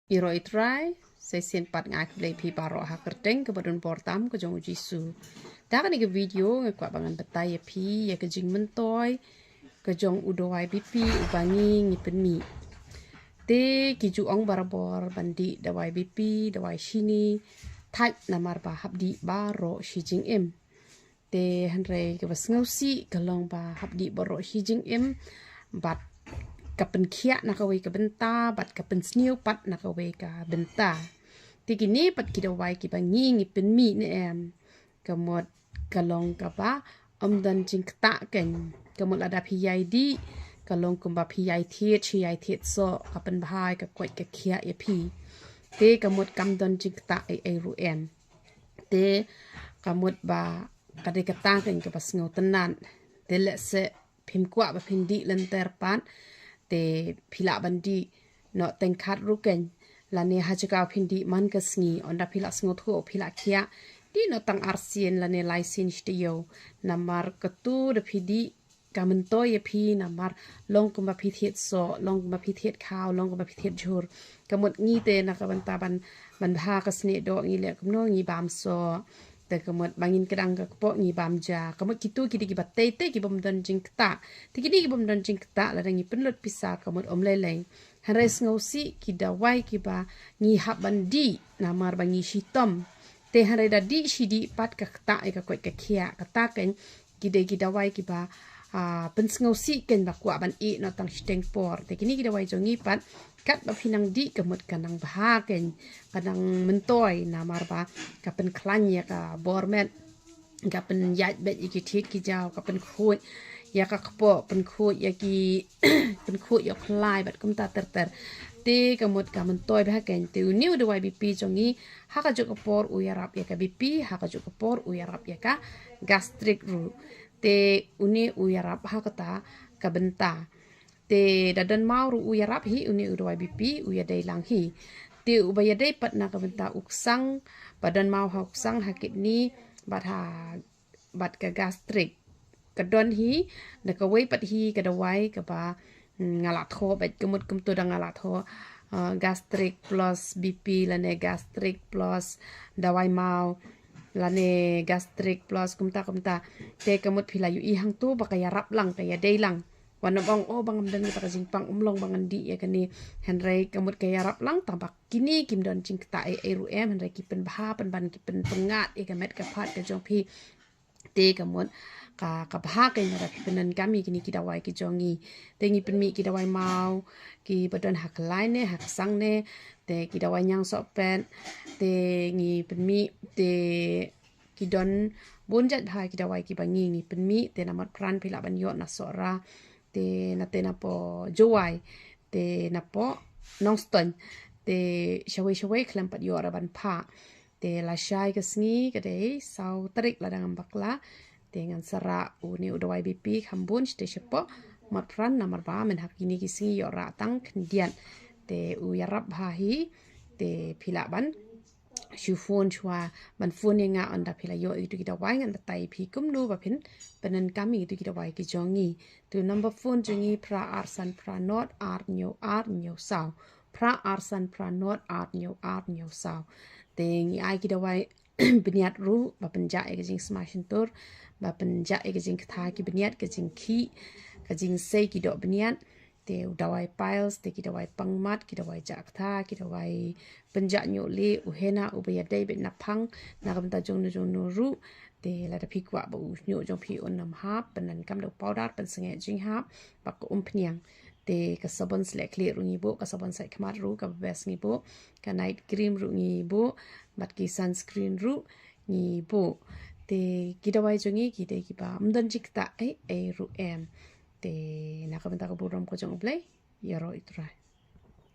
Iro itrai, saya sen pat ngak play pi paro ha kerteng kepadun portam ke jong jisu. Dah kan ke video ngakwa bangan betai ya pi ya ke jing mentoy ke jong udowai bipi ubangi ngipen mi. Te kiju ong barabor bandi dawai bipi dawai shini tak namar ba habdi baro shi jing em. Te hanre ke bas ngausi kalong ba habdi baro shi jing em bat kapen kia nakawe ka benta bat kapen sniu pat nakawe ka benta tigini pat kidawai ki bangi ngipen mi ne em kamot kalong ka ba dan jing kta ken kamot ada piyai di kalong kumba piyai thiet so kapen bahai ka kwat ka kia ya pi te kamot kam don jing kta ai ru en te kamot ba kade kata ken ka pas ngau tenan te le se phim kwa ba phindi lenter pat te pila bandi no tengkat ruken lane hajaka phindi man kasngi onda pila sngo thu pila khia di no tang arsien lane license de yo namar ketu de phidi kamen ye phi namar long kumba phi thiet so long kumba phi thiet khaw long kumba phi thiet jhur kamot ngi te na ka ban ta ban bha kasni do ngi le kumno ngi bam so te kamot bangin kedang ka po ngi bam ja kamot kitu kidi ki batte te ki bom don jing kta ti kidi ki bom don jing kta la ngi penlut pisa kamot om lele hares ngausi ki dawai ki ba ngi hab bandi namar bangi shitom te hare da di shidi pat ka kta e ka kwet ka khia kata ken kide ki dawai ki ba pensngausi ken ba kwa ban e no tang steng por te kini ki dawai jongi pat kat ba pinang di kamot kanang bah ken kanang mentoy namar ba kapen klanya ka bormet kapen yat bet iki thit ki jaw kapen khoi ya ka kpo pen khoi ya ki pen khoi ya klai bat kum ta ter te kamot kamen toy ba ken te uniu de wai bipi jongi ha ka jok por u yarap ya ka bipi ha ka jok por u yarap ya ka gastric ru te uni u yarap ha ka ta ka benta te dadan mau ru u yarap hi uni u de wai bipi u ya dai lang hi te u ba ya dai pat na ka benta uksang badan mau ha uksang ha kidni bat ka gastric kadon hi na ka wei pat hi ka dawai ka ba ngala tho bet kemut kem tu ngala tho gastric plus BP lane gastric plus dawai mau lane gastric plus kumta te kemut phila yu i hang tu ba ka yarap lang ka ya dei lang wana bang bang dan ta ka jingpang umlong bangan di ya kani henrei kemut ka yarap lang tambak kini kim don jing ta e ru em henrei ki pen bha pen ban ki pen pengat e ka met ka phat ka jong phi te kemut ka bha ka ngara penan kami kini ki dawai ki jongi te ngi pen mi ki dawai mau ki badon hak lain ne hak sang ne te ki dawai nyang so pen te ngi pen mi te ki don bonjat bha ki dawai ki bangi ngi pen mi te namat pran pila ban yo na sora te na po jowai te na po nongston te shawai klampat yo ra ban pha te la shai ka sngi ka dei sau tarik la dang bakla dengan sara uni udawai bipi khambun ste shepo matran namar ba men hakini kisi yo ratang kendian te u yarap bahi te phila ban shufon chwa ban fun nga anda phila yo itu kita wai ngan tai phi kumnu ba phin penan kami itu kita wai ki jongi tu number phone jongi pra arsan pra not ar nyo sao pra arsan pra not ar nyo sao te ngi ai kita wai beniat ru ba penja e jing smashin tur ba penja e jing kha ki beniat ke jing khi ka jing sei ki do beniat te dawai piles te ki dawai pangmat ki dawai jak tha ki dawai penja nyo le u hena u ba ya dai bet na phang na kam ta jong no ru te la da phi kwa ba u nyo jong phi on nam ha panan kam do powder pan singe jing ha ba ko phniang te ka sabon slek le ru ngi bo ka sabon sai khmat ru ka bes ngi bo ka night cream ru ngi bo bat ki sunscreen ru ngi bo te kidawai jongi ki te ki ba amdan jikta e ru em te nakabenta ka buram ko jong play yaro itrai